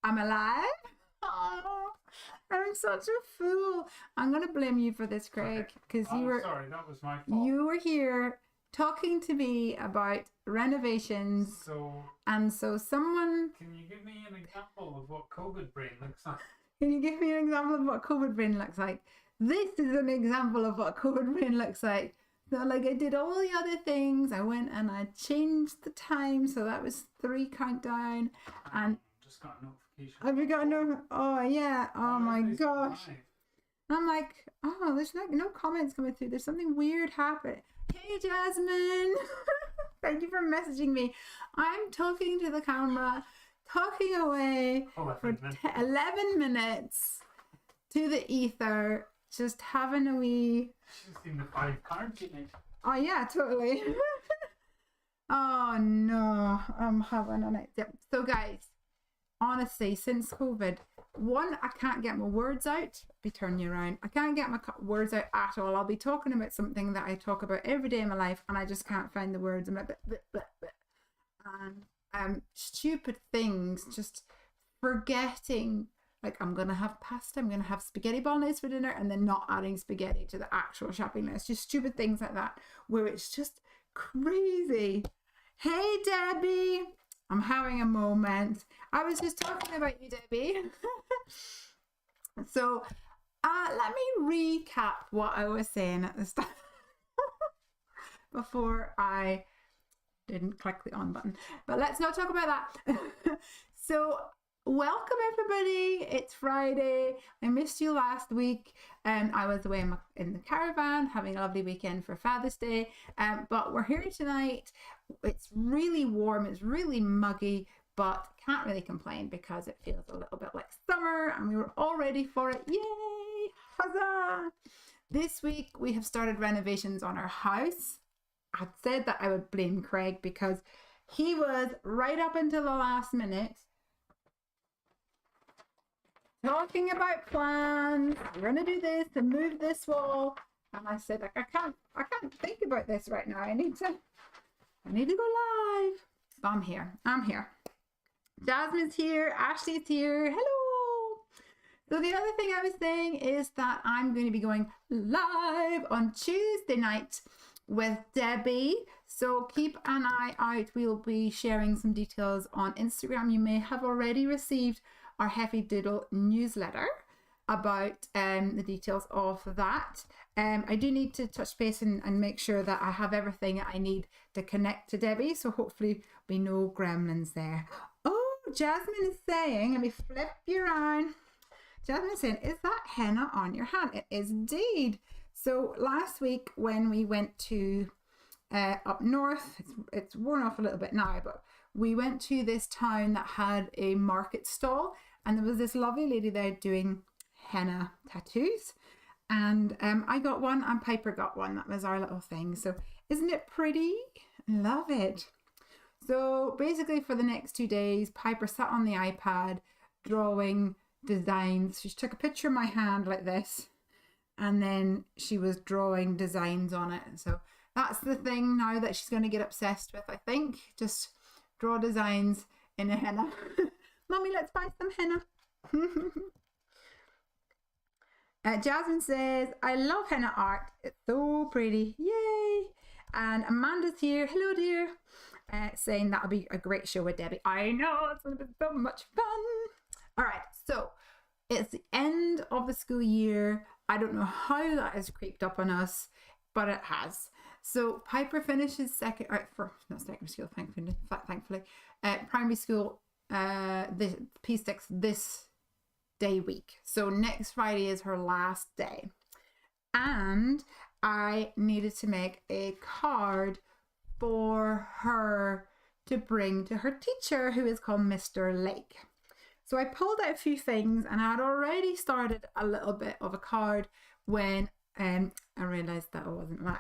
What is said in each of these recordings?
I'm alive. Oh, I'm such a fool. I'm gonna blame you for this, Craig, because sorry, that was my fault. You were here talking to me about renovations. And so someone... Can you give me an example of what COVID brain looks like? Can you give me an example of what COVID brain looks like? This is an example of what COVID brain looks like. So like I did all the other things. I went and I changed the time. So that was 3 countdown. And just got a notification. Have you got no? Oh yeah. Oh my gosh. I'm like, oh, there's no comments coming through. There's something weird happening. Hey Jasmine. Thank you for messaging me. I'm talking to the camera, talking away for 11 minutes to the ether, just having a wee... She's seen the 5 cards you made. Oh yeah, totally. Oh no, I'm having a night. Yep. So guys, honestly, since COVID, one, I can't get my words out. Be turning you around. I can't get my words out at all. I'll be talking about something that I talk about every day in my life, and I just can't find the words. I'm like, bleh, bleh, bleh. And stupid things, just forgetting. Like, I'm gonna have pasta, I'm gonna have spaghetti bolognese for dinner, and then not adding spaghetti to the actual shopping list. Just stupid things like that, where it's just crazy. Hey Debbie, I'm having a moment. I was just talking about you, Debbie. So let me recap what I was saying at the start before I didn't click the on button, but let's not talk about that. So welcome everybody, it's Friday. I missed you last week. I was away in the caravan having a lovely weekend for Father's Day, but we're here tonight. It's really warm, it's really muggy, but can't really complain because it feels a little bit like summer and we were all ready for it. Yay! Huzzah! This week we have started renovations on our house. I said that I would blame Craig because he was right up until the last minute talking about plans. We're gonna do this and move this wall, and I said, like, I can't think about this right now. I need to go live. But I'm here. Jasmine's here, Ashley's here. Hello. So the other thing I was saying is that I'm going to be going live on Tuesday night with Debbie. So keep an eye out. We'll be sharing some details on Instagram. You may have already received our Heavy Doodle newsletter about the details of that. I do need to touch base and make sure that I have everything I need to connect to Debbie. So hopefully be no gremlins there. Oh, Jasmine is saying, let me flip you around. Jasmine is saying, is that henna on your hand? It is indeed. So last week when we went to up north, it's worn off a little bit now, but we went to this town that had a market stall, and there was this lovely lady there doing henna tattoos, and I got one and Piper got one. That was our little thing. So isn't it pretty? Love it. So basically for the next 2 days, Piper sat on the iPad drawing designs. She took a picture of my hand like this, and then she was drawing designs on it. So that's the thing now that she's going to get obsessed with, I think. Just draw designs in a henna. Mummy, let's buy some henna. Jasmine says, I love henna art. It's so pretty. Yay. And Amanda's here. Hello, dear. Saying that'll be a great show with Debbie. I know, it's going to be so much fun. All right, so it's the end of the school year. I don't know how that has creeped up on us, but it has. So Piper finishes primary school, this P6 this day week. So next Friday is her last day. And I needed to make a card for her to bring to her teacher, who is called Mr. Lake. So I pulled out a few things, and I had already started a little bit of a card when I realized that I wasn't live.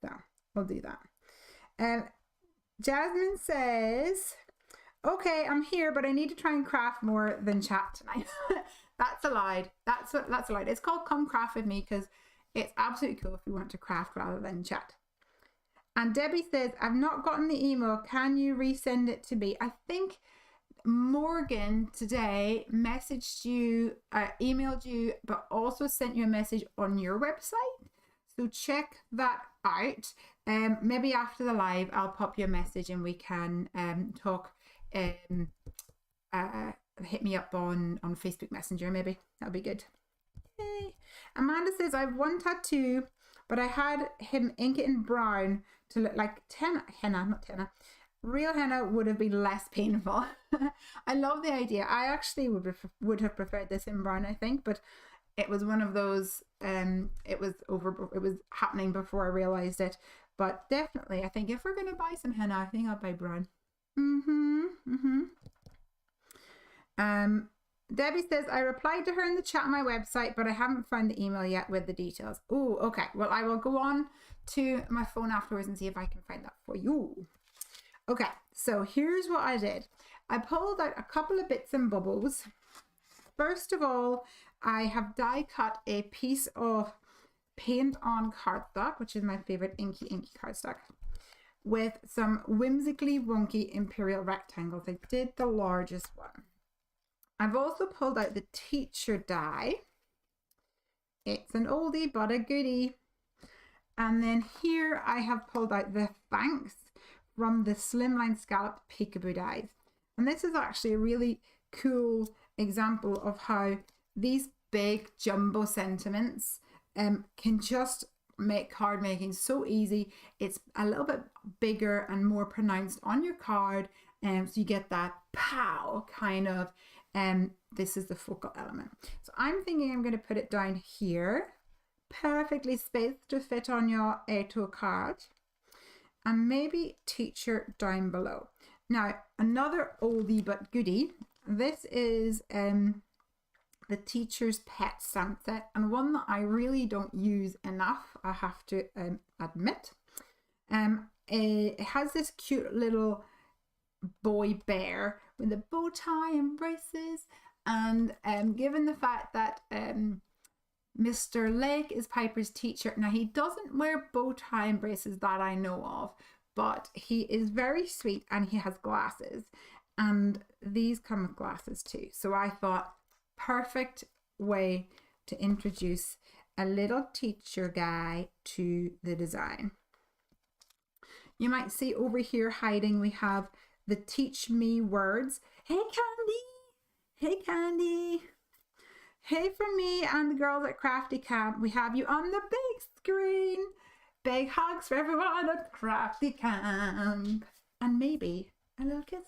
So I'll do that. Jasmine says, okay, I'm here, but I need to try and craft more than chat tonight. That's allowed. That's allowed. It's called Come Craft With Me because it's absolutely cool if you want to craft rather than chat. And Debbie says, I've not gotten the email. Can you resend it to me? I think Morgan today messaged you, emailed you, but also sent you a message on your website. So check that out. Maybe after the live, I'll pop you a message and we can talk. Hit me up on Facebook Messenger, maybe. That'll be good. Yay. Amanda says, I have one tattoo, but I had him ink it in brown to look like henna, not henna. Real henna would have been less painful. I love the idea. I actually would have preferred this in brown, I think, but it was one of those, it was happening before I realized it. But definitely, I think if we're going to buy some henna, I think I'll buy brown. Debbie says, I replied to her in the chat on my website, but I haven't found the email yet with the details. Oh, okay. Well, I will go on to my phone afterwards and see if I can find that for you. Okay, so here's what I did. I pulled out a couple of bits and bobbles. First of all, I have die cut a piece of paint on cardstock, which is my favorite inky cardstock, with some whimsically wonky imperial rectangles. I did the largest one. I've also pulled out the teacher die. It's an oldie but a goodie. And then here I have pulled out the thanks from the slimline scalloped peekaboo dies. And this is actually a really cool example of how these big jumbo sentiments can just make card making so easy. It's a little bit bigger and more pronounced on your card, so you get that pow kind of, this is the focal element. So I'm thinking I'm going to put it down here, perfectly spaced to fit on your A2 card, and maybe teacher down below. Now, another oldie but goodie, this is the teacher's pet stamp set, and one that I really don't use enough, I have to admit. It has this cute little boy bear with a bow tie and braces, and given the fact that Mr. Lake is Piper's teacher, now he doesn't wear bow tie and braces that I know of, but he is very sweet and he has glasses, and these come with glasses too. So I thought, perfect way to introduce a little teacher guy to the design. You might see over here hiding, we have the teach me words. Hey Candy, hey Candy, hey from me and the girls at Crafty Camp. We have you on the big screen. Big hugs for everyone at Crafty Camp, and maybe a little kiss.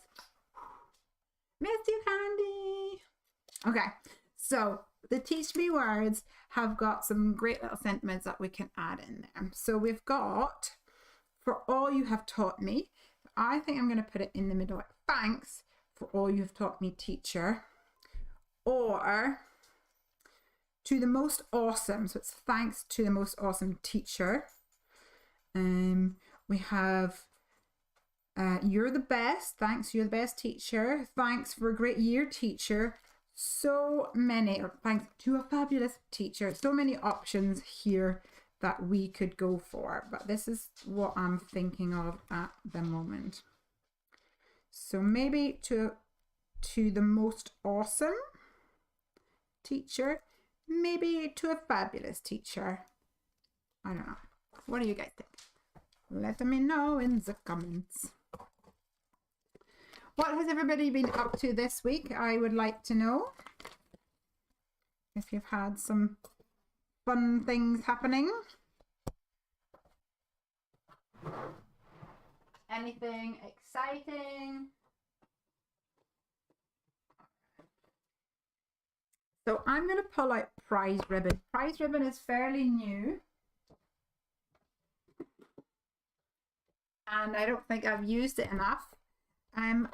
Miss you, Candy. Okay, so the teach me words have got some great little sentiments that we can add in there. So we've got, for all you have taught me, I think I'm going to put it in the middle, like thanks for all you've taught me, teacher, or to the most awesome. So it's thanks to the most awesome teacher. We have you're the best. Thanks, you're the best teacher. Thanks for a great year, teacher. So many, or thanks to a fabulous teacher. So many options here that we could go for, but this is what I'm thinking of at the moment. So maybe to the most awesome teacher, maybe to a fabulous teacher. I don't know. What do you guys think? Let me know in the comments. What has everybody been up to this week? I would like to know if you've had some fun things happening. Anything exciting? So I'm going to pull out prize ribbon. Prize ribbon is fairly new, and I don't think I've used it enough. And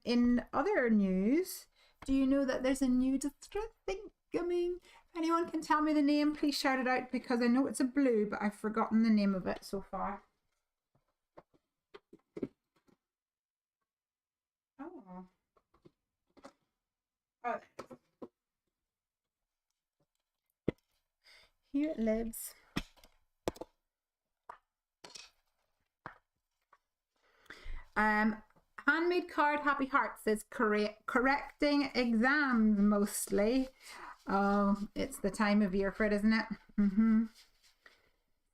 in other news, do you know that there's a new distress thing coming? If anyone can tell me the name, please shout it out, because I know it's a blue, but I've forgotten the name of it so far. Oh. Oh. Here it lives. Handmade card, happy heart says correcting exams mostly. Oh, it's the time of year for it, isn't it?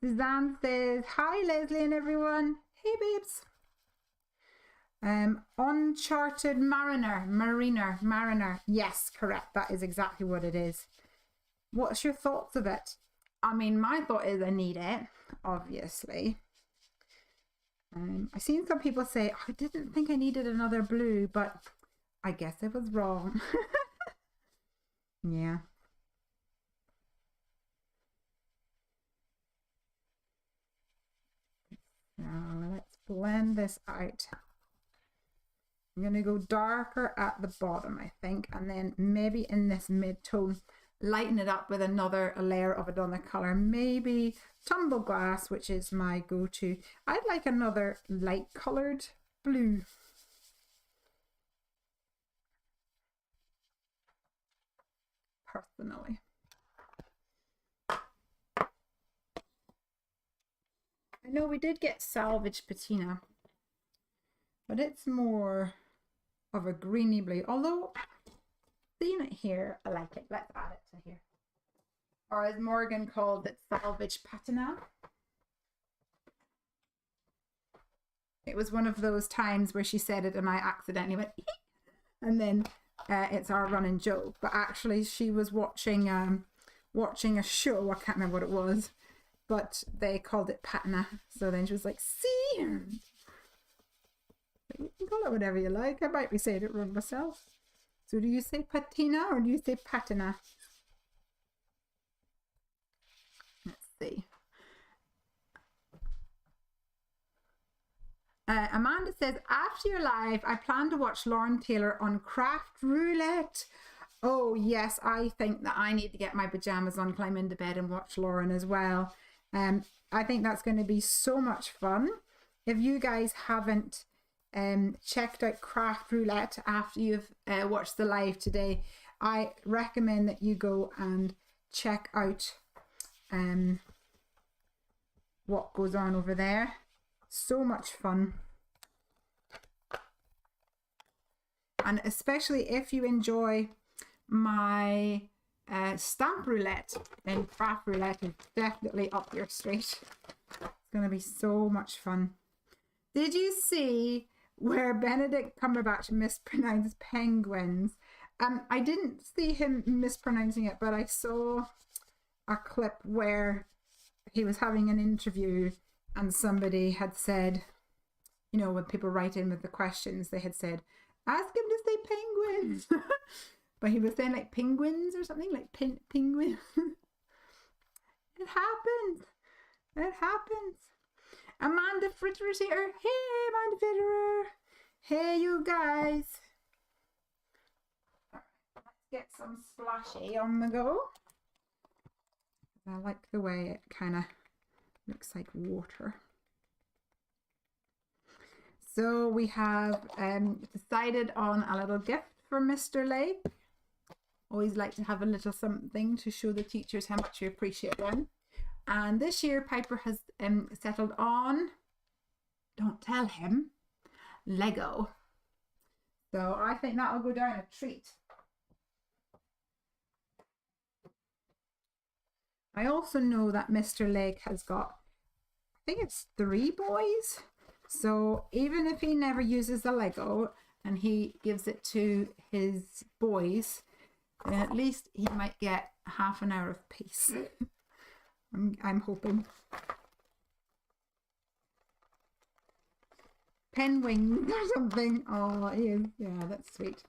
Suzanne says, hi Lesley and everyone. Hey babes. Uncharted Mariner. Yes, correct. That is exactly what it is. What's your thoughts of it? I mean, my thought is I need it, obviously. I've seen some people say, I didn't think I needed another blue, but I guess I was wrong. Yeah. Now let's blend this out. I'm going to go darker at the bottom, I think, and then maybe in this mid-tone, lighten it up with another layer of another color. Maybe Tumble Glass, which is my go-to. I'd like another light colored blue. Personally. I know we did get Salvage Patina, but it's more of a greeny blue. Although, seeing it here, I like it. Let's add it to here. Or as Morgan called it, Salvage Patina. It was one of those times where she said it and I accidentally went, and then it's our running joke. But actually, she was watching a show. I can't remember what it was, but they called it patina. So then she was like, see? You can call it whatever you like. I might be saying it wrong myself. So do you say patina or do you say patina? Let's see. Amanda says, after your live, I plan to watch Lauren Taylor on Craft Roulette. Oh yes, I think that I need to get my pajamas on, climb into bed and watch Lauren as well. I think that's going to be so much fun. If you guys haven't checked out Craft Roulette after you've watched the live today, I recommend that you go and check out what goes on over there. So much fun. And especially if you enjoy my stamp roulette, then Craft Roulette is definitely up your street. It's going to be so much fun. Did you see where Benedict Cumberbatch mispronounced penguins? I didn't see him mispronouncing it, but I saw a clip where he was having an interview and somebody had said, you know, when people write in with the questions, they had said, ask him to say penguins. But he was saying like penguins or something, like penguin. It happens. It happens. Amanda Fritter's here. Hey, Amanda Fitterer. Hey, you guys. Let's get some splashy on the go. I like the way it kind of looks like water. So we have decided on a little gift for Mr. Lake. Always like to have a little something to show the teachers how much we appreciate them. And this year Piper has settled on, don't tell him, Lego. So I think that'll go down a treat. I also know that Mr. Lake has got, I think it's 3 boys. So even if he never uses the Lego and he gives it to his boys, then at least he might get half an hour of peace. I'm hoping. Pen wings or something. Oh, he is. Yeah, that's sweet.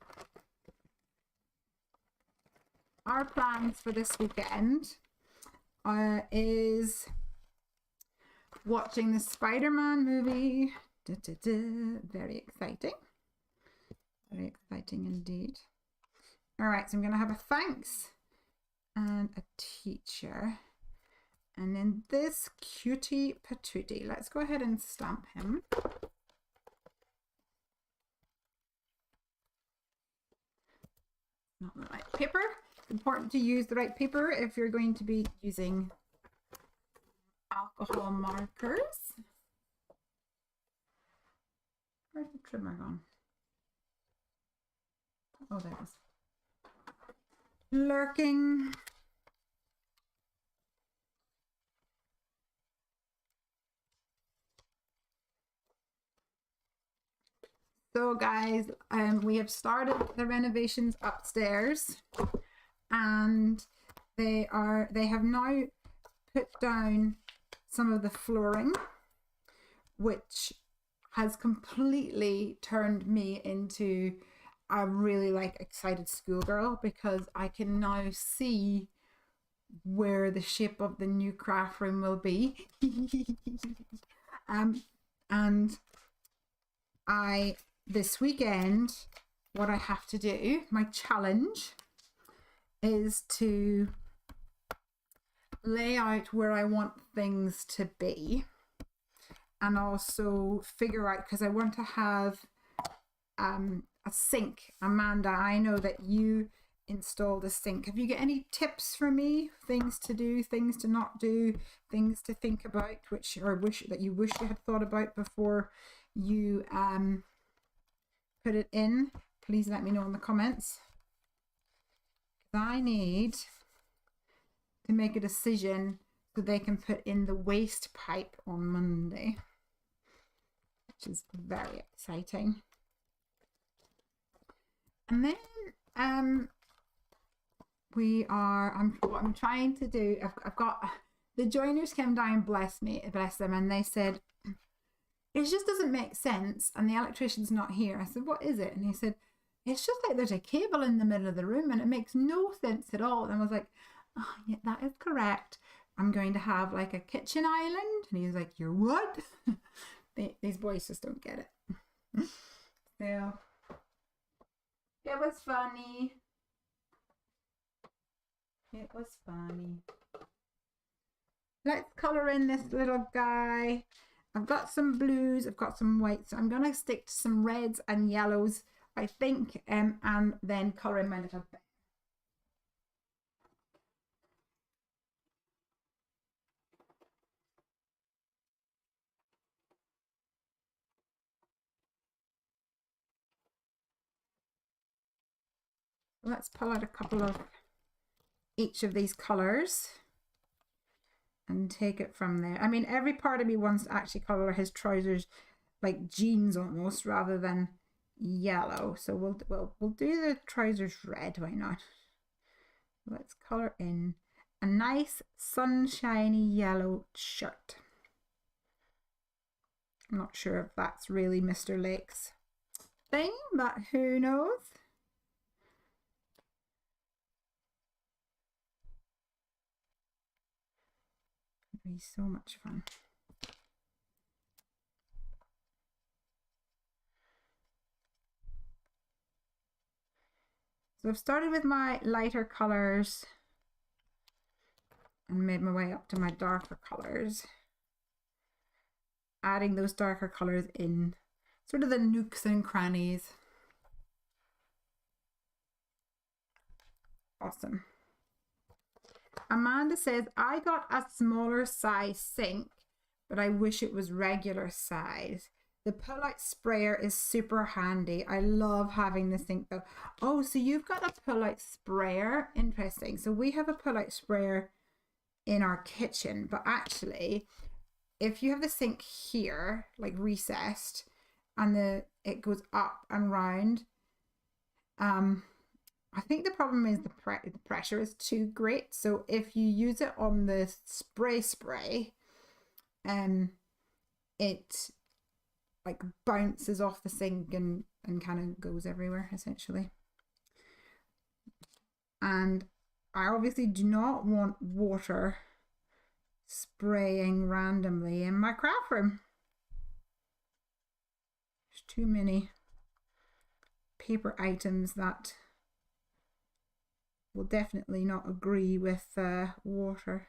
Our plans for this weekend is watching the Spider-Man movie. Very exciting. Very exciting indeed. All right, so I'm going to have a thanks and a teacher. And then this cutie patootie. Let's go ahead and stamp him. Not the right paper. It's important to use the right paper if you're going to be using alcohol markers. Where's the trimmer gone? Oh, there it is. Lurking. So guys, we have started the renovations upstairs, and they have now put down some of the flooring, which has completely turned me into a really excited schoolgirl, because I can now see where the shape of the new craft room will be. And this weekend, what I have to do, my challenge, is to lay out where I want things to be, and also figure out, because I want to have a sink. Amanda, I know that you installed a sink. Have you got any tips for me? Things to do, things to not do, things to think about, that you wish you had thought about before you put it in? Please let me know in the comments. I need to make a decision so they can put in the waste pipe on Monday, which is very exciting. And then what I'm trying to do, I've got the joiners came down, bless them, and they said it just doesn't make sense, and the electrician's not here. I said, what is it? And he said, it's just like there's a cable in the middle of the room and it makes no sense at all. And I was like, oh yeah, that is correct. I'm going to have like a kitchen island. And he was like, you're what? These boys just don't get it. So it was funny. It was funny. Let's colour in this little guy. I've got some blues, I've got some whites. So I'm going to stick to some reds and yellows, I think, and then colour in my little bit. Let's pull out a couple of each of these colours and take it from there. I mean, every part of me wants to actually colour his trousers like jeans almost, rather than yellow. So we'll do the trousers red. Why not? Let's colour in a nice sunshiny yellow shirt. I'm not sure if that's really Mr. Lake's thing, but who knows? It'll be so much fun. So I've started with my lighter colours and made my way up to my darker colours, adding those darker colours in sort of the nooks and crannies. Awesome. Amanda says, I got a smaller size sink, but I wish it was regular size. The pull-out sprayer is super handy. I love having the sink though. Oh, so you've got a pull-out sprayer. Interesting. So we have a pull-out sprayer in our kitchen, but actually, if you have the sink here, like recessed, and it goes up and round, I think the problem is the pressure is too great. So if you use it on the spray, it like bounces off the sink and kind of goes everywhere essentially. And I obviously do not want water spraying randomly in my craft room. There's too many paper items that will definitely not agree with water.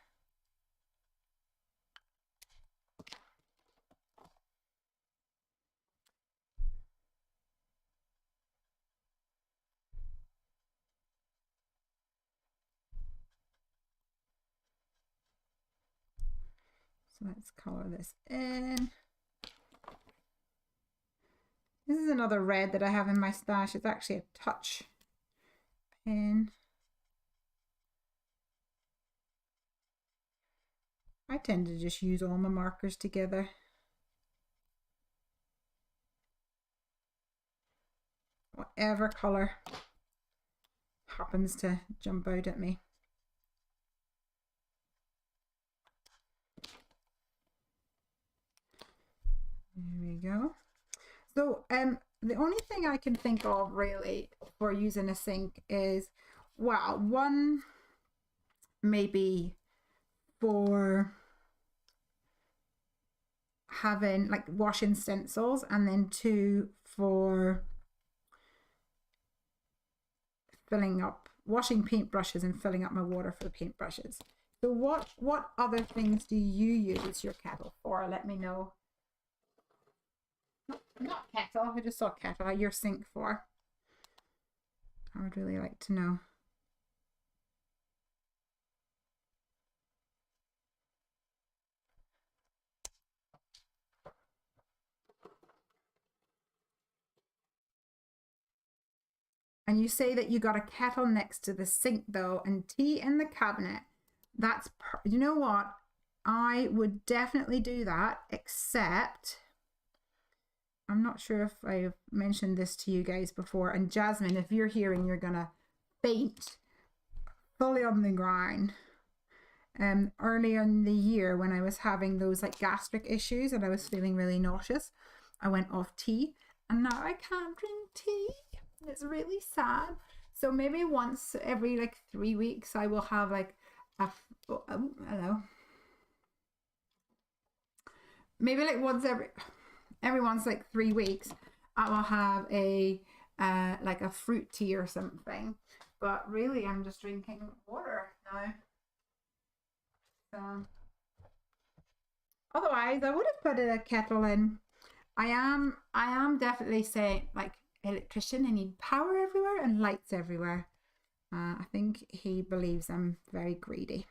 So let's color this in. This is another red that I have in my stash. It's actually a touch pen. I tend to just use all my markers together. Whatever colour happens to jump out at me. There we go. So the only thing I can think of really for using a sink is, well, one maybe for having like washing stencils, and then two for filling up, washing paintbrushes and filling up my water for the paintbrushes. So what other things do you use your kettle for? Let me know. Not kettle, I just saw kettle. Your sink for. I would really like to know. And you say that you got a kettle next to the sink though, and tea in the cabinet. That's, you know what? I would definitely do that, except I'm not sure if I've mentioned this to you guys before. And Jasmine, if you're here and you're gonna faint fully on the ground. Earlier in the year when I was having those like gastric issues and I was feeling really nauseous, I went off tea, and now I can't drink tea. It's really sad. So maybe once every like 3 weeks I will have like a, I don't know, maybe like once every once like 3 weeks I will have a like a fruit tea or something. But really I'm just drinking water now. So otherwise I would have put a kettle in. I am definitely saying, like, electrician, I need power everywhere and lights everywhere. I think he believes I'm very greedy.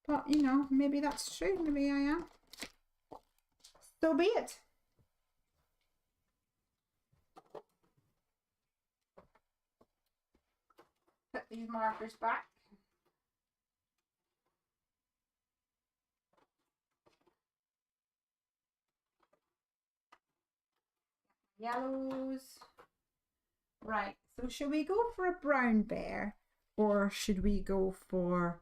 But, you know, maybe that's true. Maybe I am. So be it. Put these markers back. Yellows. Right, so should we go for a brown bear, or should we go for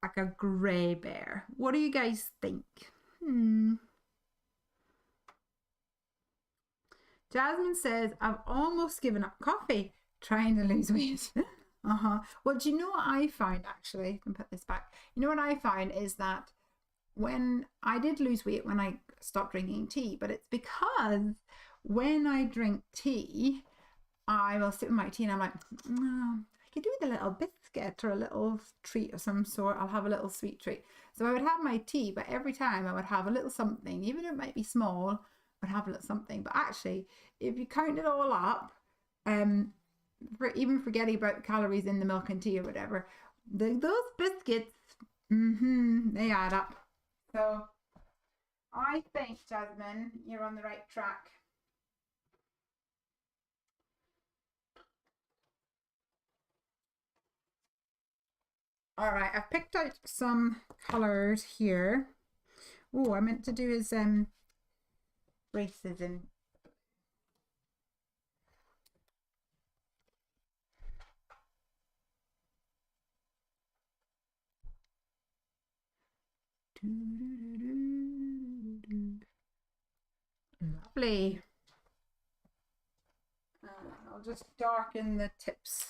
like a grey bear? What do you guys think? Jasmine says, I've almost given up coffee trying to lose weight. Well, do you know what I find actually? I can put this back. You know what I find is that when I did lose weight when I stopped drinking tea, but it's because when I drink tea, I will sit with my tea and I'm like, I could do with a little biscuit or a little treat of some sort. I'll have a little sweet treat. So I would have my tea, but every time I would have a little something, even if it might be small, I would have a little something. But actually, if you count it all up, even forgetting about the calories in the milk and tea or whatever, those biscuits, they add up. So I think, Jasmine, you're on the right track. All right, I've picked out some colors here. Oh, I meant to do his braces in. Lovely. I'll just darken the tips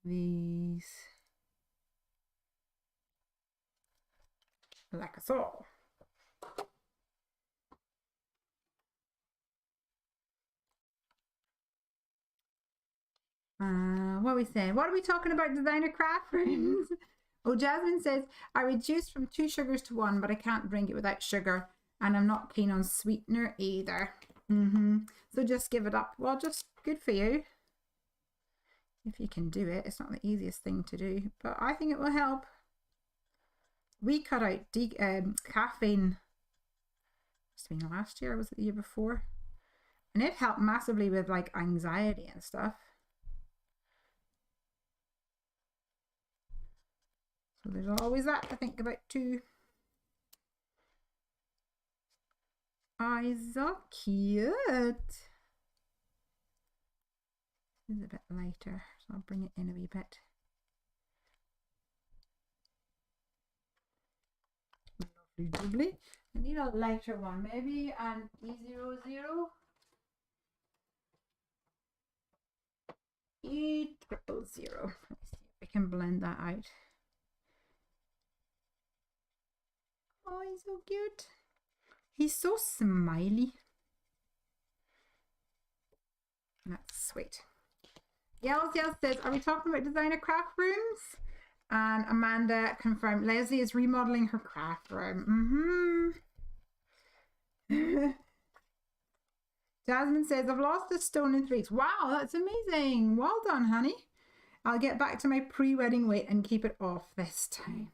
of these like so. What are we saying? What are we talking about, designer craft rooms? Oh, Jasmine says, I reduced from 2 sugars to 1, but I can't drink it without sugar, and I'm not keen on sweetener either. So just give it up. Well, just good for you. If you can do it. It's not the easiest thing to do, but I think it will help. We cut out caffeine. It's been last year, or was it the year before? And it helped massively with like anxiety and stuff. So there's always that to think about too. Eyes are cute. This is a bit lighter, so I'll bring it in a wee bit. Lovely, lovely. I need a lighter one, maybe an E00. E00. Let's see if I can blend that out. Oh, he's so cute. He's so smiley. That's sweet. Yells says, are we talking about designer craft rooms? And Amanda confirmed Lesley is remodeling her craft room. Jasmine says, I've lost a stone in 3 weeks. Wow, that's amazing. Well done, honey. I'll get back to my pre-wedding weight and keep it off this time.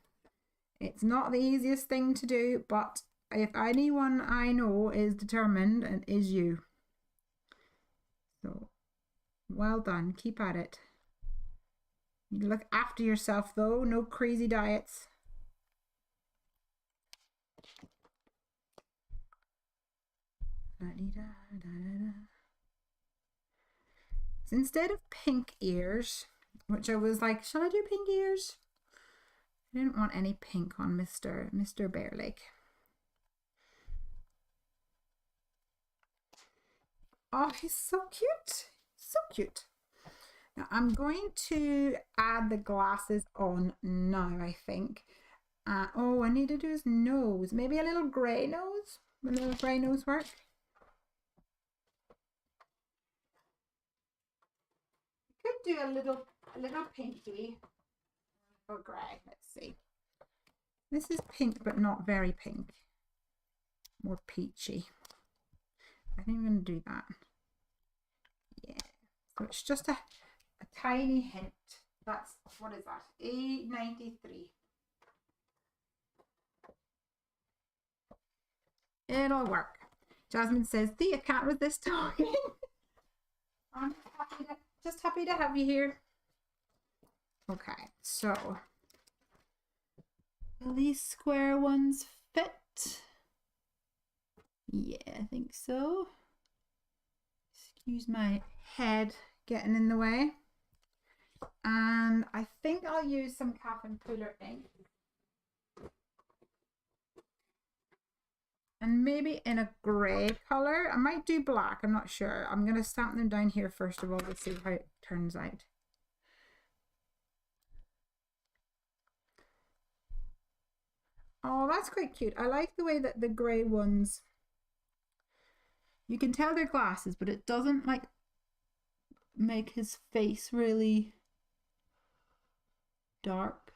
It's not the easiest thing to do, but if anyone I know is determined, it is you. So, well done. Keep at it. You look after yourself though. No crazy diets. So instead of pink ears, which I was like, shall I do pink ears? I didn't want any pink on Mr. Bear Leg. Oh, he's so cute. So cute. Now I'm going to add the glasses on now, I think. Oh, I need to do his nose. Maybe a little grey nose. Will a little grey nose work? Could do a little pinky or grey. Let's see. This is pink, but not very pink. More peachy. I think I'm going to do that. Yeah. So it's just a tiny hint. That's, what is that? $8.93. It'll work. Jasmine says, Thea, can't resist talking. I'm just happy to have you here. Okay, so will these square ones fit? Yeah, I think so. Excuse my head getting in the way. And I think I'll use some Cap and Puller ink. And maybe in a grey colour. I might do black, I'm not sure. I'm going to stamp them down here first of all to see how it turns out. Oh, that's quite cute. I like the way that the grey ones, you can tell they're glasses, but it doesn't like make his face really dark.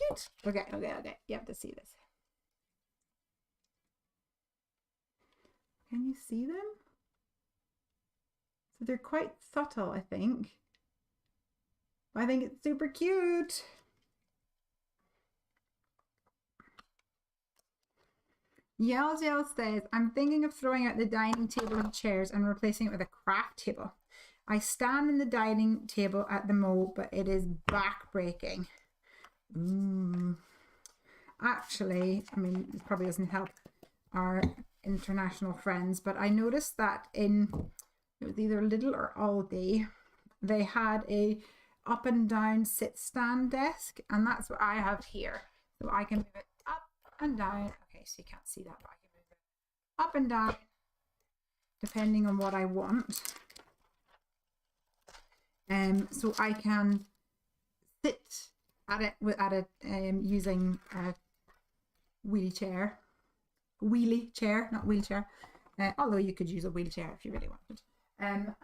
Cute. Okay. You have to see this. Can you see them? So they're quite subtle, I think. I think it's super cute. Yells says, I'm thinking of throwing out the dining table and chairs and replacing it with a craft table. I stand in the dining table at the mo, but it is back-breaking. Ooh. Actually, I mean, it probably doesn't help our international friends, but I noticed that it was either Lidl or Aldi, they had a up and down sit stand desk, and that's what I have here. So I can move it up and down. Okay, so you can't see that, but I can move it up and down depending on what I want. So I can sit at it using a wheelie chair, not wheelchair, although you could use a wheelchair if you really wanted. And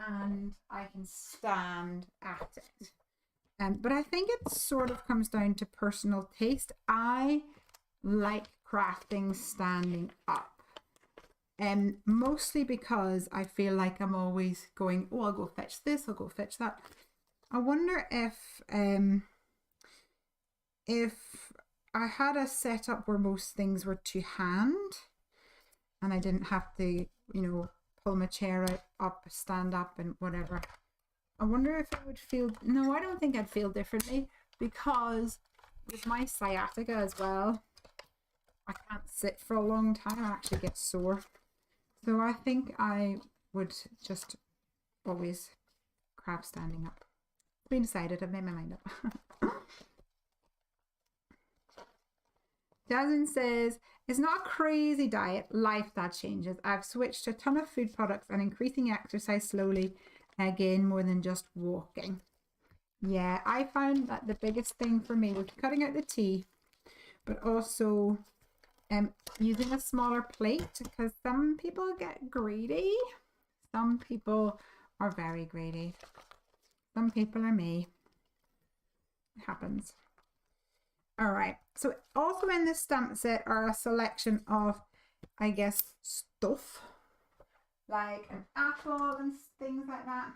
I can stand at it. But I think it sort of comes down to personal taste. I like crafting standing up. Mostly because I feel like I'm always going, oh, I'll go fetch this, I'll go fetch that. I wonder if I had a setup where most things were to hand, and I didn't have to, you know, pull my chair up, stand up and whatever. I wonder if I would feel, no, I don't think I'd feel differently, because with my sciatica as well, I can't sit for a long time. I actually get sore. So I think I would just always crap standing up. It's been decided. I've made my mind up. Jasmine says, it's not a crazy diet, lifestyle changes. I've switched to a ton of food products and increasing exercise slowly, again, more than just walking. Yeah, I found that the biggest thing for me was cutting out the tea, but also using a smaller plate, because some people get greedy. Some people are very greedy. Some people are me. It happens. All right. So also in this stamp set are a selection of, I guess, stuff, like an apple and things like that.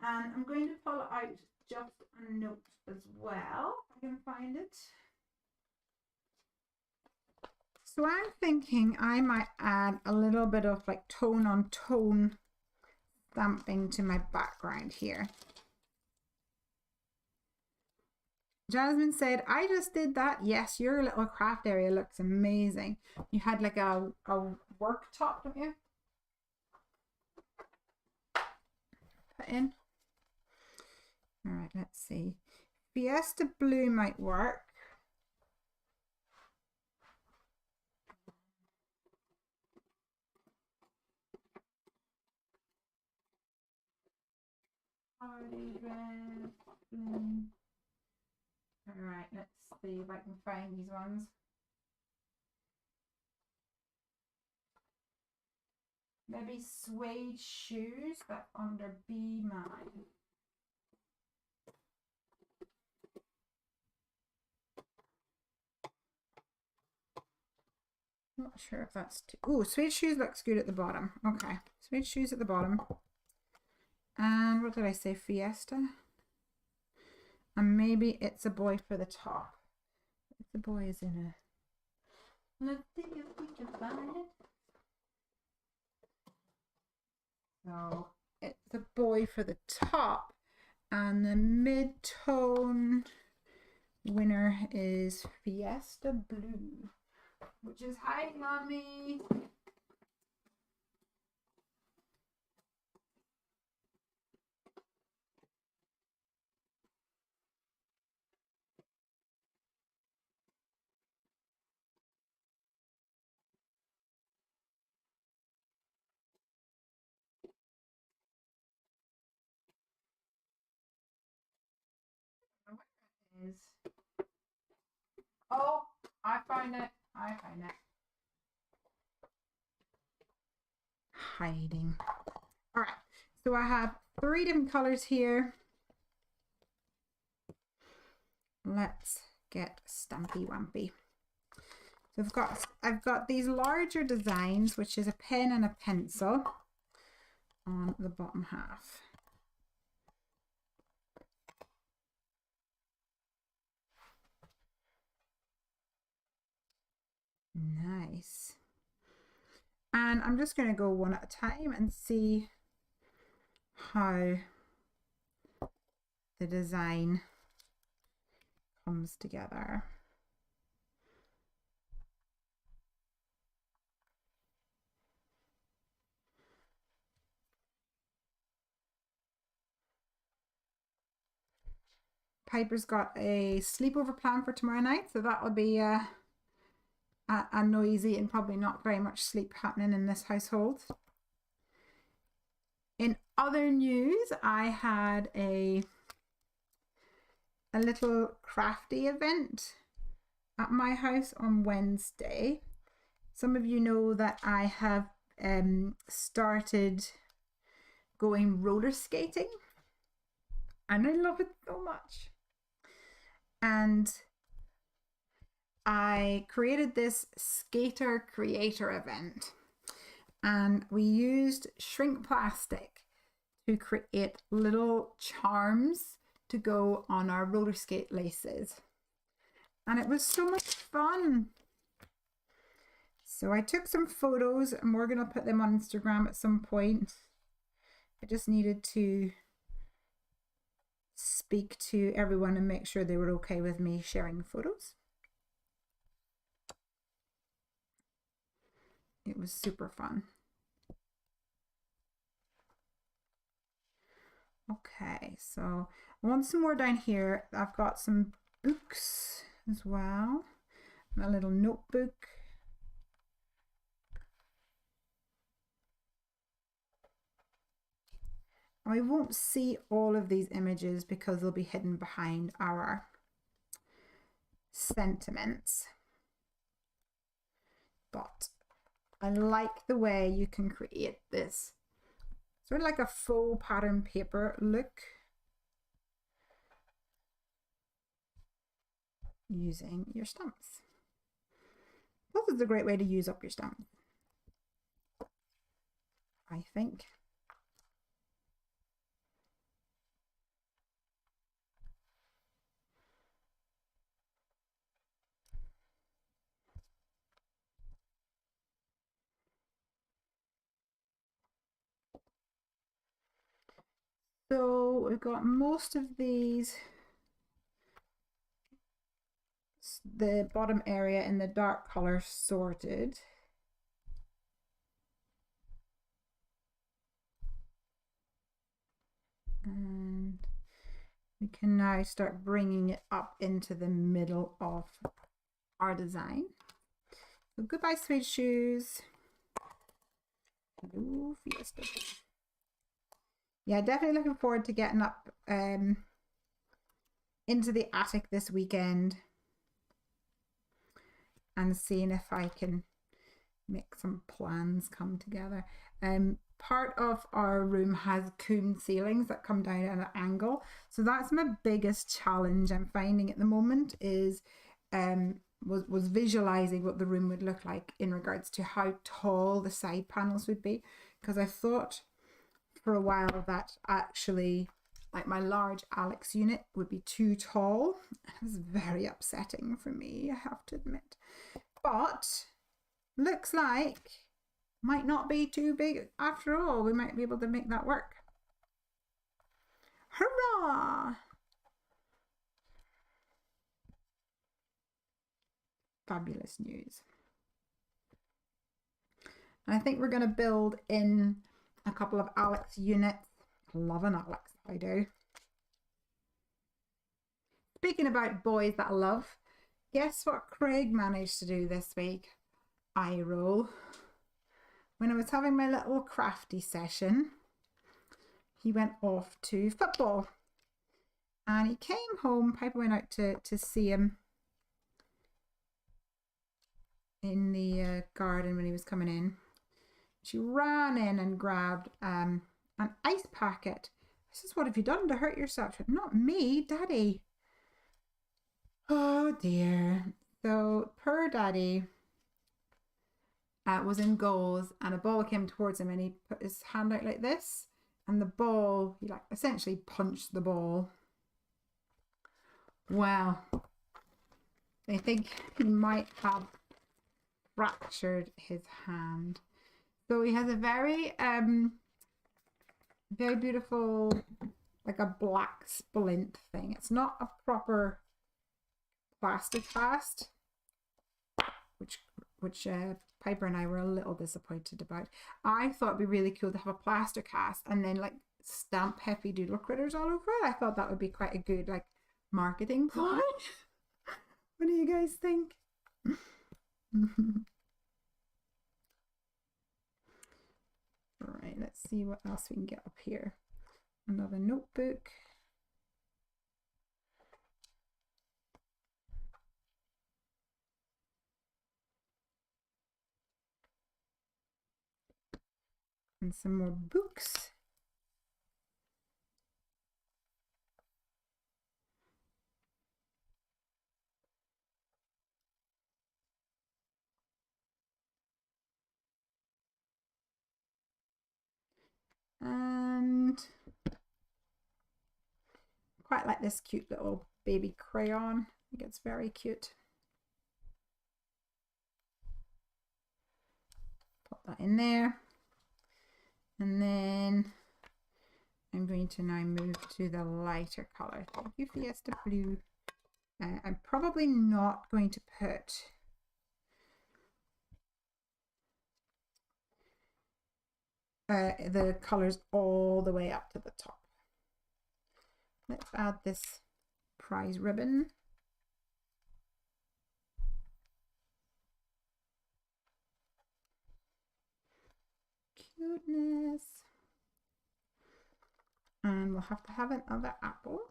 And I'm going to pull out just a note as well, if I can find it. So I'm thinking I might add a little bit of like tone on tone stamping to my background here. Jasmine said, I just did that. Yes, your little craft area looks amazing. You had like a worktop, don't you? Put in. All right, let's see. Fiesta Blue might work. All right, let's see if I can find these ones. Maybe suede shoes, but under B mine. I'm not sure if that's too. Oh, suede shoes looks good at the bottom. Okay, suede shoes at the bottom. And what did I say? Fiesta. And maybe it's a boy for the top. If the boy is in a. Let's see if we can find it. So it's a boy for the top, and the mid-tone winner is Fiesta Blue, which is hi, mommy. Is oh, I find it. I find it. Hiding. All right, so I have 3 different colors here. Let's get Stampy Wampy. So I've got these larger designs, which is a pen and a pencil on the bottom half. Nice. And I'm just going to go one at a time and see how the design comes together. Piper's got a sleepover plan for tomorrow night, so that'll be a noisy and probably not very much sleep happening in this household. In other news, I had a little crafty event at my house on Wednesday. Some of you know that I have started going roller skating, and I love it so much. And I created this skater creator event, and we used shrink plastic to create little charms to go on our roller skate laces, and it was so much fun. So I took some photos and we're going to put them on Instagram at some point. I just needed to speak to everyone and make sure they were okay with me sharing photos. It was super fun. Okay, so I want some more down here. I've got some books as well. A little notebook. I won't see all of these images because they'll be hidden behind our sentiments. But I like the way you can create this sort of like a faux pattern paper look using your stamps. This is a great way to use up your stamps, I think. So we've got most of these, the bottom area in the dark color sorted. And we can now start bringing it up into the middle of our design. So goodbye suede shoes. Hello Fiesta. Yeah, definitely looking forward to getting up into the attic this weekend and seeing if I can make some plans come together. Part of our room has coombe ceilings that come down at an angle, so that's my biggest challenge I'm finding at the moment is was visualizing what the room would look like in regards to how tall the side panels would be, because I thought for a while that actually like my large Alex unit would be too tall. It was very upsetting for me, I have to admit, but looks like might not be too big after all. We might be able to make that work. Hurrah! Fabulous news. And I think we're going to build in a couple of Alex units. I love an Alex, I do. Speaking about boys that I love, guess what Craig managed to do this week? Eye roll. When I was having my little crafty session, he went off to football. And he came home, Piper went out to see him in the garden when he was coming in. She ran in and grabbed an ice packet. I says, what have you done to hurt yourself? She said, not me, Daddy. Oh dear. So poor Daddy was in goals and a ball came towards him and he put his hand out like this and the ball, he like essentially punched the ball. Well, I think he might have fractured his hand. So he has a very very beautiful, like a black splint thing. It's not a proper plastic cast, which Piper and I were a little disappointed about. I thought it'd be really cool to have a plaster cast and then like stamp Happy Doodle critters all over it. I thought that would be quite a good like marketing ploy. What do you guys think? All right, let's see what else we can get up here. Another notebook. And some more books. And quite like this cute little baby crayon. I think it's very cute. pop that in there. And then I'm going to now move to the lighter color. Thank you, Fiesta Blue. I'm probably not going to put the colors all the way up to the top. Let's add this prize ribbon. Cuteness. And we'll have to have another apple.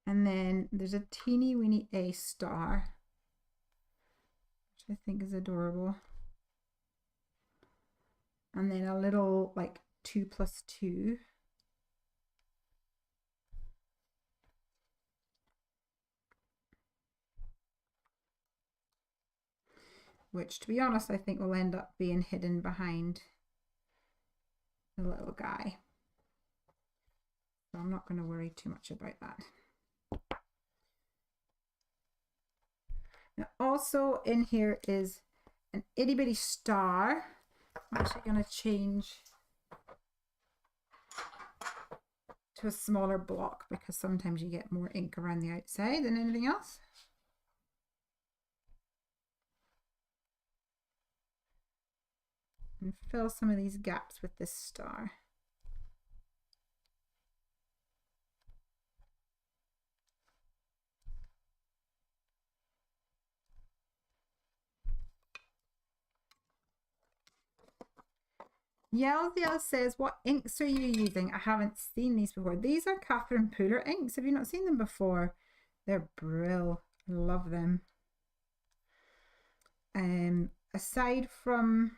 And then there's a teeny weeny A star, which I think is adorable. And then a little like 2 + 2. Which, to be honest, I think will end up being hidden behind the little guy. So I'm not going to worry too much about that. Now also in here is an itty bitty star. I'm actually going to change to a smaller block because sometimes you get more ink around the outside than anything else. And fill some of these gaps with this star. Yelziel says, what inks are you using? I haven't seen these before. These are Catherine Pooler inks. Have you not seen them before? They're brill. Love them. Aside from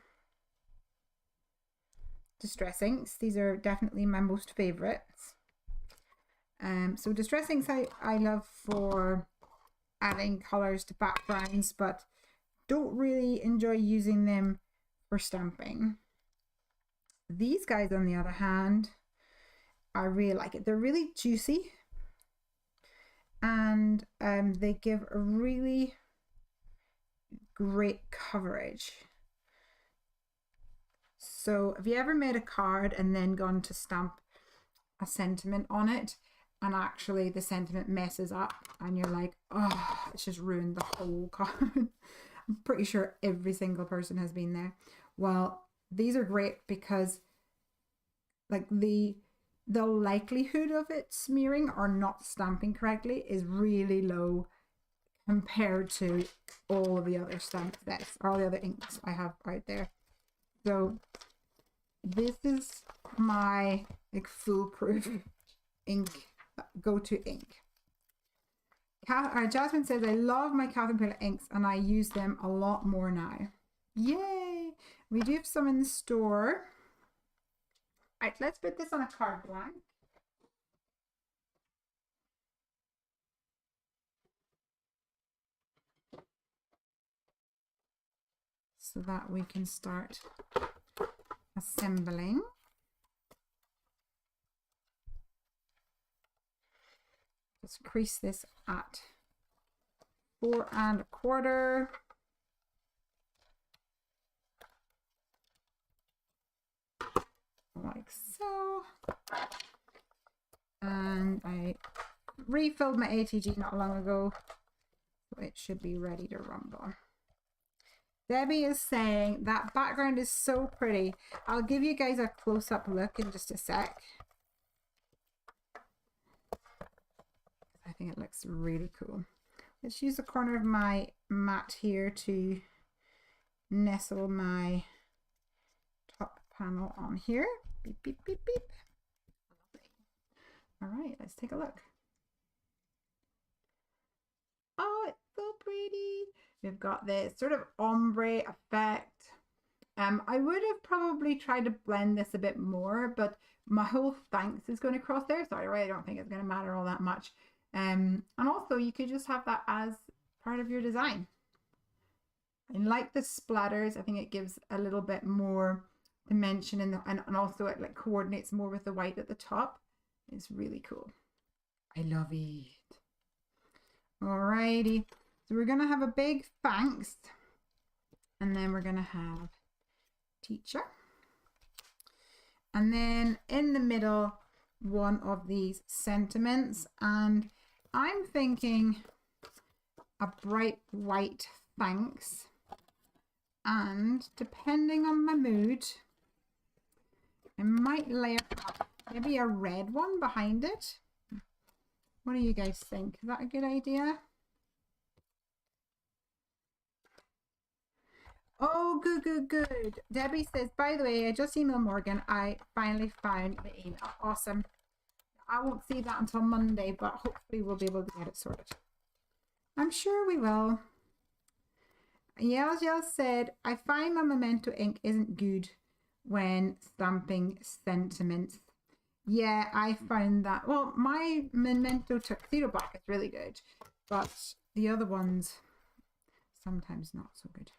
Distress inks, these are definitely my most favorites. So Distress inks I love for adding colors to backgrounds, but don't really enjoy using them for stamping. These guys, on the other hand, I really like it. They're really juicy, and they give a really great coverage. So have you ever made a card and then gone to stamp a sentiment on it, and actually the sentiment messes up and you're like, oh, it's just ruined the whole card? I'm pretty sure every single person has been there. Well, these are great because like the likelihood of it smearing or not stamping correctly is really low compared to all of the other stamp sets or all the other inks I have out there. So this is my like foolproof ink, go-to ink. Jasmine says, I love my Catherine Pooler inks and I use them a lot more now. Yay! We do have some in the store. Right, let's put this on a card blank. So that we can start assembling. Let's crease this at 4 1/4. Like so. And I refilled my ATG not long ago, so it should be ready to rumble. Debbie is saying that background is so pretty. I'll give you guys a close-up look in just a sec. I think it looks really cool. Let's use the corner of my mat here to nestle my top panel on here. Beep, beep, beep, beep. All right, let's take a look. Oh, it's so pretty. We've got this sort of ombre effect. I would have probably tried to blend this a bit more, but my whole thanks is going across there, so I really don't think it's going to matter all that much. And also you could just have that as part of your design. And like the splatters, I think it gives a little bit more dimension and also it like coordinates more with the white at the top. It's really cool. I love it. Alrighty, so we're gonna have a big thanks, and then we're gonna have teacher, and then in the middle one of these sentiments, and I'm thinking a bright white thanks, and depending on my mood I might layer up maybe a red one behind it. What do you guys think? Is that a good idea? Oh, good, good, good. Debbie says, by the way, I just emailed Morgan. I finally found the email. Awesome. I won't see that until Monday, but hopefully we'll be able to get it sorted. I'm sure we will. Yells said, I find my Memento ink isn't good when stamping sentiments. Yeah, I found that. Well, my Memento Tuxedo Black is really good, but the other ones sometimes not so good.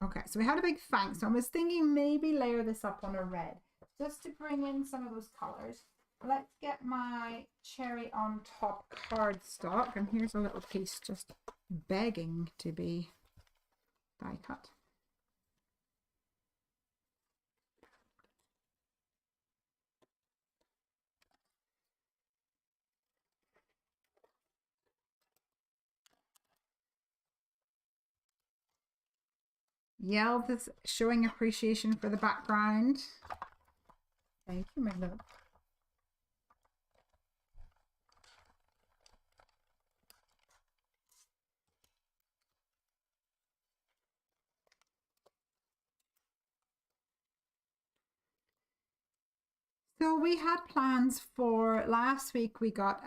Okay, so we had a big thanks. So I was thinking maybe layer this up on a red just to bring in some of those colors. Let's get my cherry on top cardstock, and here's a little piece just begging to be die cut. Yelp is showing appreciation for the background. Thank you, my love. So we had plans for last week. We got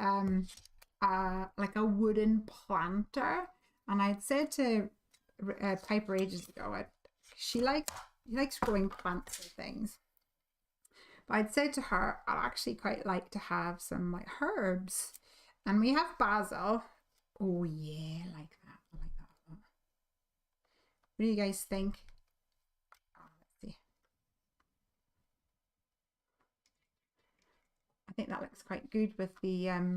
like a wooden planter, and I'd said to Piper ages ago, she likes growing plants and things. But I'd said to her, I'd actually quite like to have some like herbs, and we have basil. Oh yeah, I like that. I like that a lot. What do you guys think? Oh, let's see. I think that looks quite good with the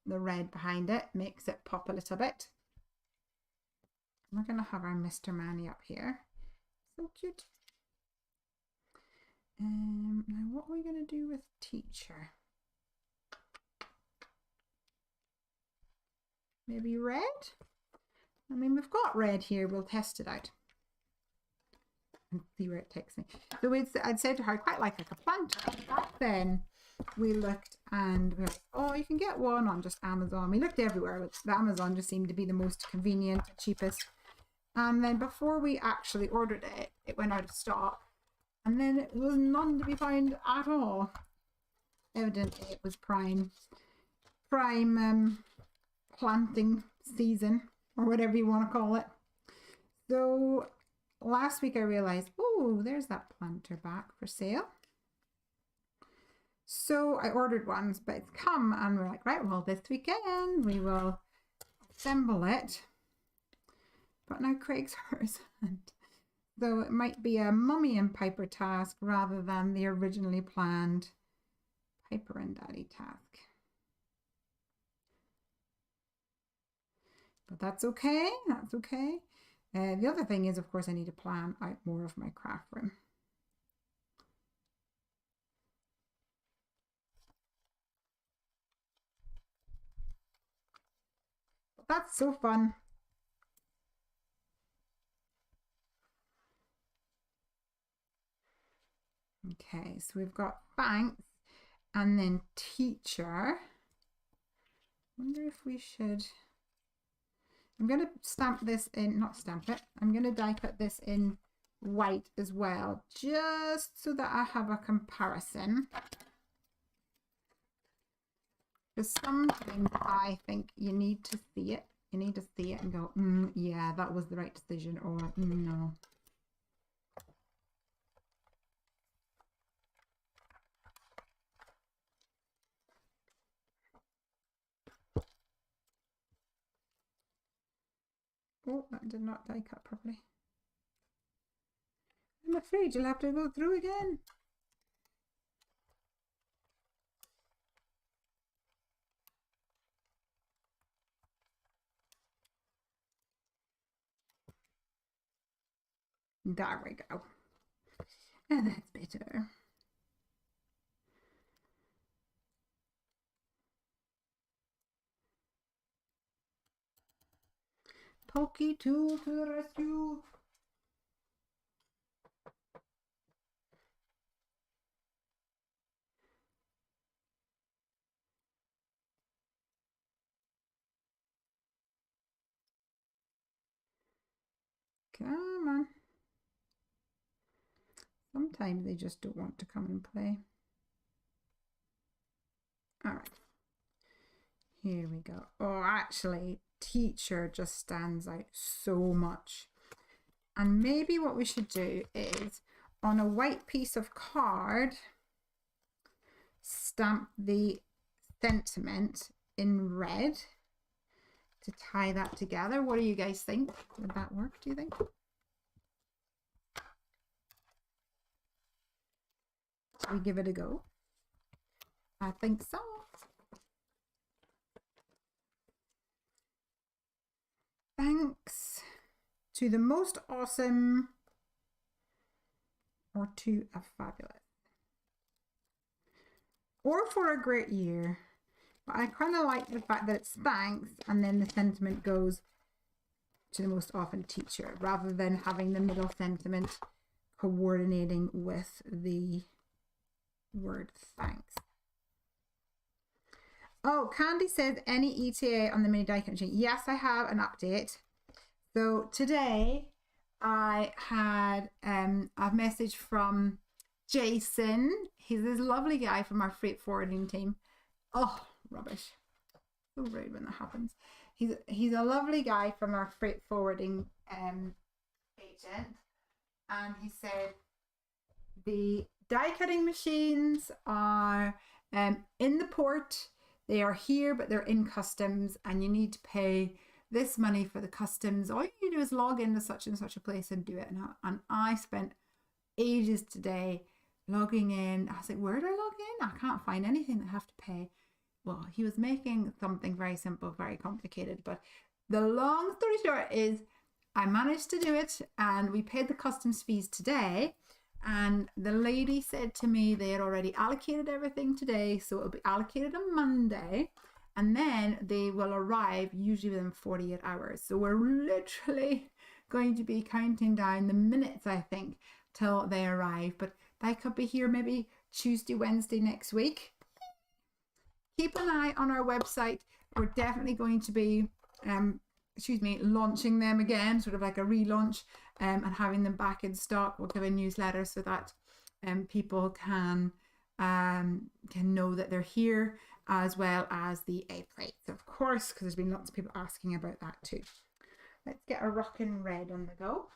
red behind it. Makes it pop a little bit. We're gonna have our Mr. Manny up here. So cute. Now what are we gonna do with teacher? Maybe red? I mean, we've got red here. We'll test it out and see where it takes me. So I'd said to her, I quite like a planter. Back then we looked and we were like, oh, you can get one on just Amazon. We looked everywhere, but the Amazon just seemed to be the most convenient, cheapest. And then before we actually ordered it, it went out of stock. And then it was none to be found at all. Evidently it was prime planting season, or whatever you want to call it. So last week I realized, oh, there's that planter back for sale. So I ordered ones, but it's come, and we're like, right, well, this weekend we will assemble it. But now Craig's hers, and so it might be a Mummy and Piper task rather than the originally planned Piper and Daddy task. But that's okay. That's okay. The other thing is, of course, I need to plan out more of my craft room. But that's so fun. Okay, so we've got thanks and then teacher. Wonder if we should. I'm going to stamp this in, not stamp it. I'm going to die cut this in white as well, just so that I have a comparison. Because sometimes I think you need to see it. You need to see it and go, yeah, that was the right decision, or no. Oh, that did not die cut properly. I'm afraid you'll have to go through again. There we go. And that's better. Pokey tool to the rescue. Come on. Sometimes they just don't want to come and play. All right. Here we go. Oh, actually, teacher just stands out so much. And maybe what we should do is on a white piece of card, stamp the sentiment in red to tie that together. What do you guys think? Would that work, do you think? Shall we give it a go? I think so. Thanks to the most awesome or to a fabulous or for a great year. But I kind of like the fact that it's thanks and then the sentiment goes to the most often teacher rather than having the middle sentiment coordinating with the word thanks. Oh, Candy says any ETA on the mini die cut machine. Yes, I have an update. So today I had a message from Jason. He's this lovely guy from our freight forwarding team. Oh, rubbish. So rude when that happens. He's a lovely guy from our freight forwarding agent. And he said the die cutting machines are in the port. They are here, but they're in customs and you need to pay this money for the customs. All you do is log into such and such a place and do it. And I spent ages today logging in. I was like, where do I log in? I can't find anything that I have to pay. Well, he was making something very simple, very complicated. But the long story short is I managed to do it and we paid the customs fees today. And the lady said to me they had already allocated everything today, so it'll be allocated on Monday, and then they will arrive usually within 48 hours. So we're literally going to be counting down the minutes, I think, till they arrive. But they could be here maybe Tuesday, Wednesday next week. Keep an eye on our website. We're definitely going to be launching them again, sort of like a relaunch, and having them back in stock. We'll give a newsletter so that people can know that they're here, as well as the A plates, of course, because there's been lots of people asking about that too. Let's get a rockin' red on the go.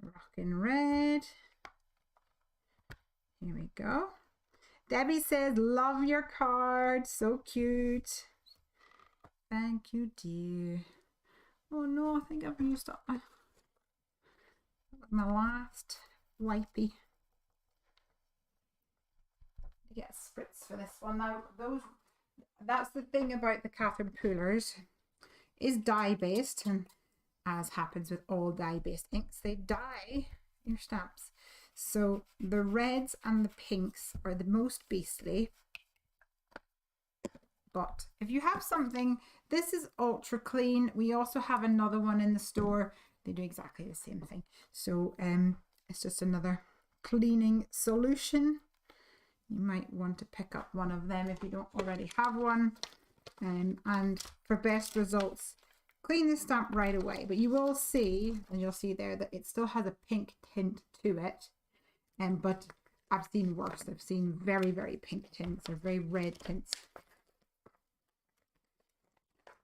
Rockin' red. Here we go. Debbie says, love your card. So cute. Thank you, dear. Oh no, I think I've used up my last wipey. To get a spritz for this one. Now, that's the thing about the Catherine Poolers, is dye-based, and as happens with all dye-based inks, they dye your stamps. So the reds and the pinks are the most beastly. But if you have something, this is ultra clean. We also have another one in the store. They do exactly the same thing. So it's just another cleaning solution. You might want to pick up one of them if you don't already have one. And for best results, clean the stamp right away. But you will see, and you'll see there, that it still has a pink tint to it. But I've seen worse. I've seen very, very pink tints or very red tints.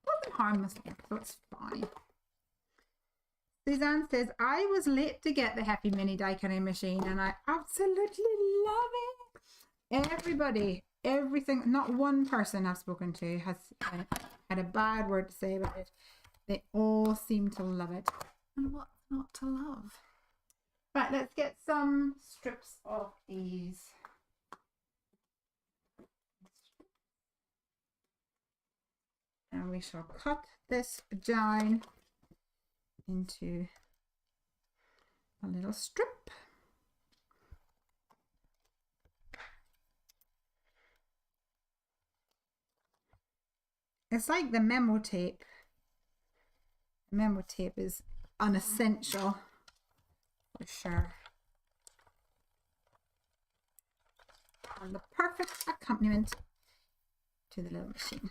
Doesn't harm the stamp, so it's fine. Suzanne says, I was late to get the Happy Mini die cutting machine and I absolutely love it. Everybody, everything, not one person I've spoken to has had had a bad word to say about it. They all seem to love it. And what's not to love? Right, let's get some strips of these. And we shall cut this down into a little strip. It's like the memo tape. Memo tape is unessential for sure. And the perfect accompaniment to the little machine.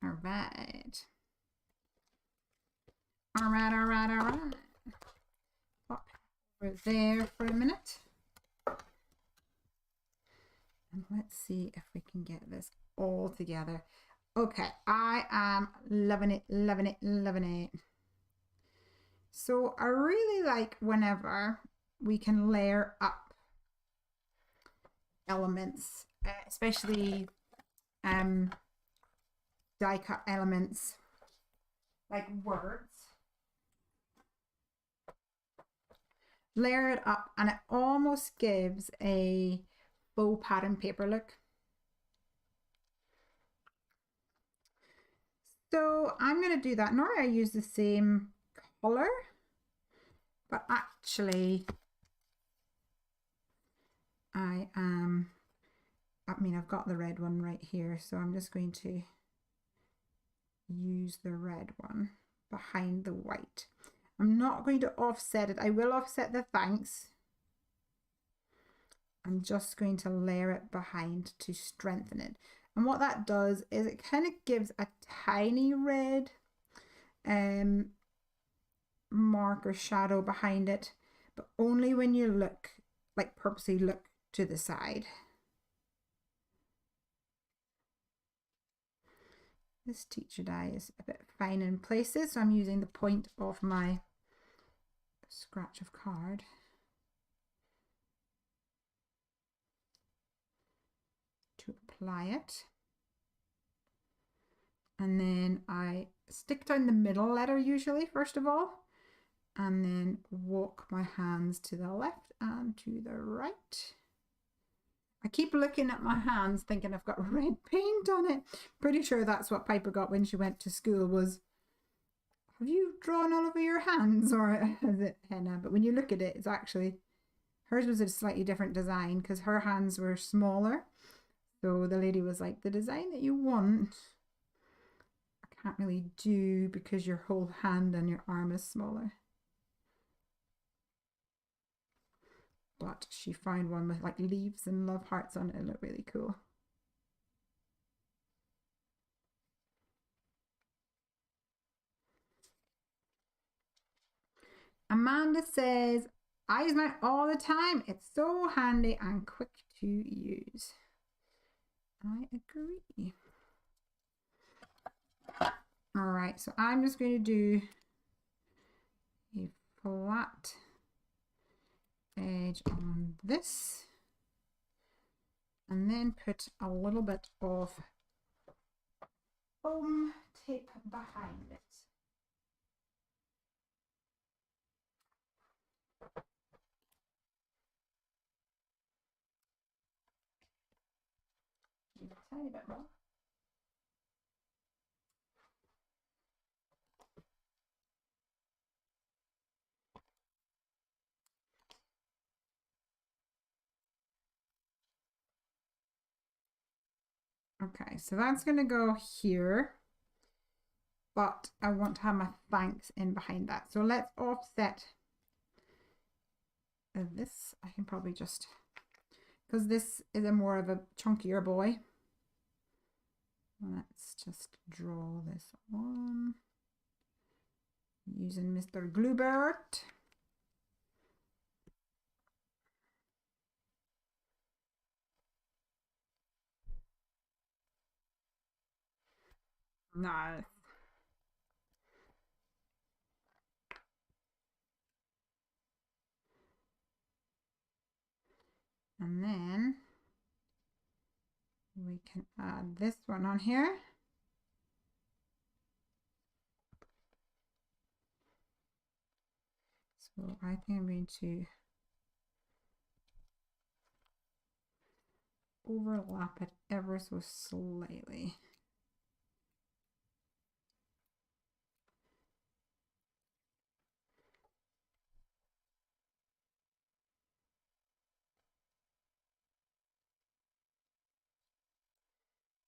All right. All right. Pop over there for a minute. And let's see if we can get this all together. Okay, I am loving it, loving it, loving it. So I really like whenever we can layer up elements, especially die cut elements like words. Layer it up and it almost gives a faux pattern paper look. So I'm going to do that. Normally I use the same color, but actually I've got the red one right here, so I'm just going to use the red one behind the white. I'm not going to offset it. I will offset the thanks. I'm just going to layer it behind to strengthen it. And what that does is it kind of gives a tiny red mark or shadow behind it, but only when you look, like purposely look to the side. This teacher die is a bit fine in places, so I'm using the point of my scratch of card to apply it. And then I stick down the middle letter usually first of all, and then walk my hands to the left and to the right. I keep looking at my hands thinking I've got red paint on it. Pretty sure that's what Piper got when she went to school was, have you drawn all over your hands or is it henna? But when you look at it, it's actually, hers was a slightly different design because her hands were smaller. So the lady was like, the design that you want, I can't really do because your whole hand and your arm is smaller. But she found one with like leaves and love hearts on it. It looked really cool. Amanda says, I use mine all the time. It's so handy and quick to use. I agree. All right, so I'm just going to do a flat edge on this and then put a little bit of foam tape behind it. A tiny bit more. Okay, so that's going to go here, but I want to have my thanks in behind that. So let's offset this. I can probably just, because this is a more of a chunkier boy. Let's just draw this on using Mr. Gluebert. Nice. And then we can add this one on here. So I think I'm going to overlap it ever so slightly.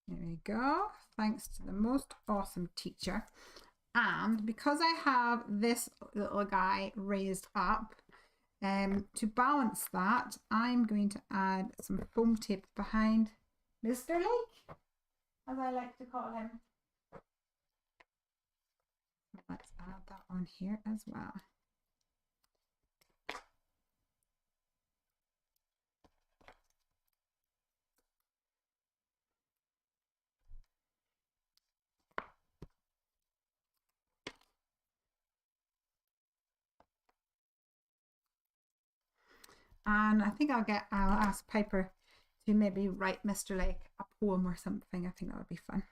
There we go. Thanks to the most awesome teacher. And because I have this little guy raised up, to balance that, I'm going to add some foam tape behind Mr. Lake, as I like to call him. Let's add that on here as well. And I think I'll ask Piper to maybe write Mr. Lake a poem or something. I think that would be fun.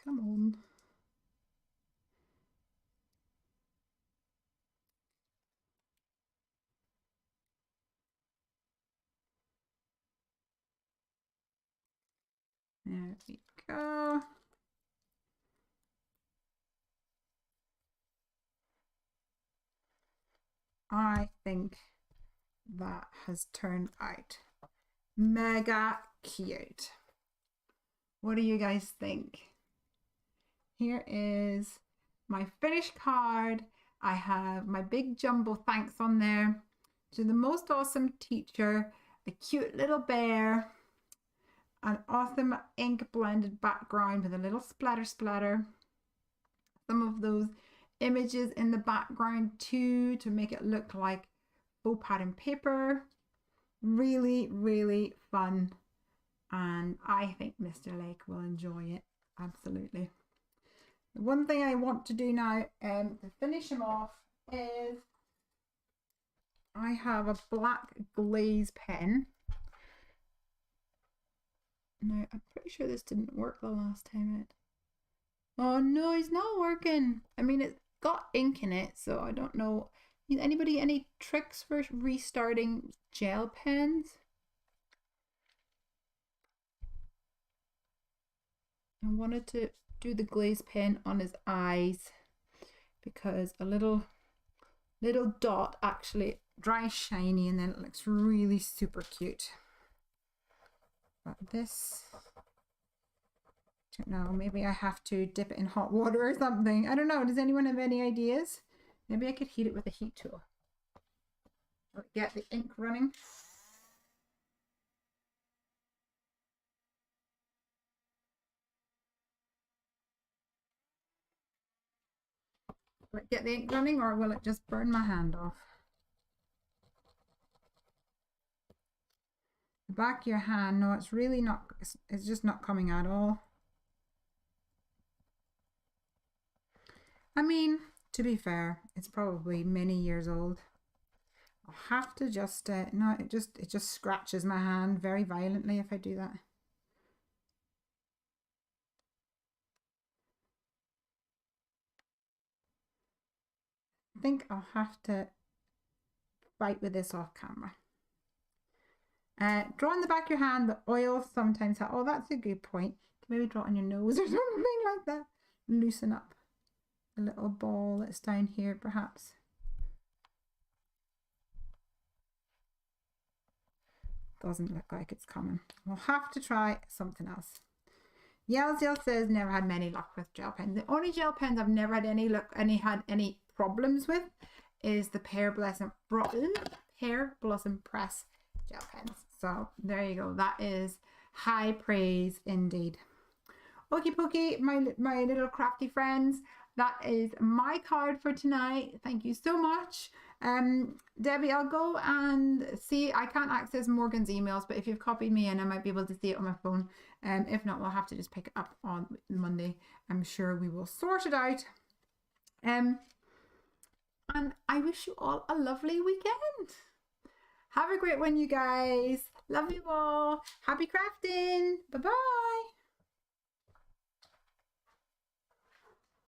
Come on. There we go. I think that has turned out mega cute. What do you guys think? Here is my finished card. I have my big jumbo thanks on there to the most awesome teacher, a cute little bear, an awesome ink blended background with a little splatter, some of those images in the background too to make it look like faux pattern paper. Really, really fun, and I think Mr. Lake will enjoy it absolutely. The one thing I want to do now to finish him off is I have a black glaze pen. Now I'm pretty sure this didn't work the last time. Oh no, it's not working. I mean, it's got ink in it, so I don't know. Anybody any tricks for restarting gel pens? I wanted to do the glaze pen on his eyes because a little dot actually dries shiny and then it looks really super cute. But this, I don't know, maybe I have to dip it in hot water or something. I don't know. Does anyone have any ideas? Maybe I could heat it with a heat tool. Get the ink running. Will it get the ink running or will it just burn my hand off? The back of your hand, no, it's really not, it's just not coming at all. I mean, to be fair, it's probably many years old. I'll have to just, no, it just scratches my hand very violently if I do that. I think I'll have to fight with this off camera. Draw on the back of your hand, the oil sometimes, oh, that's a good point. Maybe draw on your nose or something like that. Loosen up the little ball that's down here, perhaps. Doesn't look like it's coming. We'll have to try something else. Yelzel says never had many luck with gel pens. The only gel pens I've never had any problems with is the Pear Blossom Press gel pens. So there you go. That is high praise indeed. Okie pokey, my little crafty friends. That is my card for tonight. Thank you so much. Debbie, I'll go and see. I can't access Morgan's emails, but if you've copied me in, I might be able to see it on my phone. If not, we'll have to just pick it up on Monday. I'm sure we will sort it out. And I wish you all a lovely weekend. Have a great one, you guys. Love you all. Happy crafting. Bye-bye.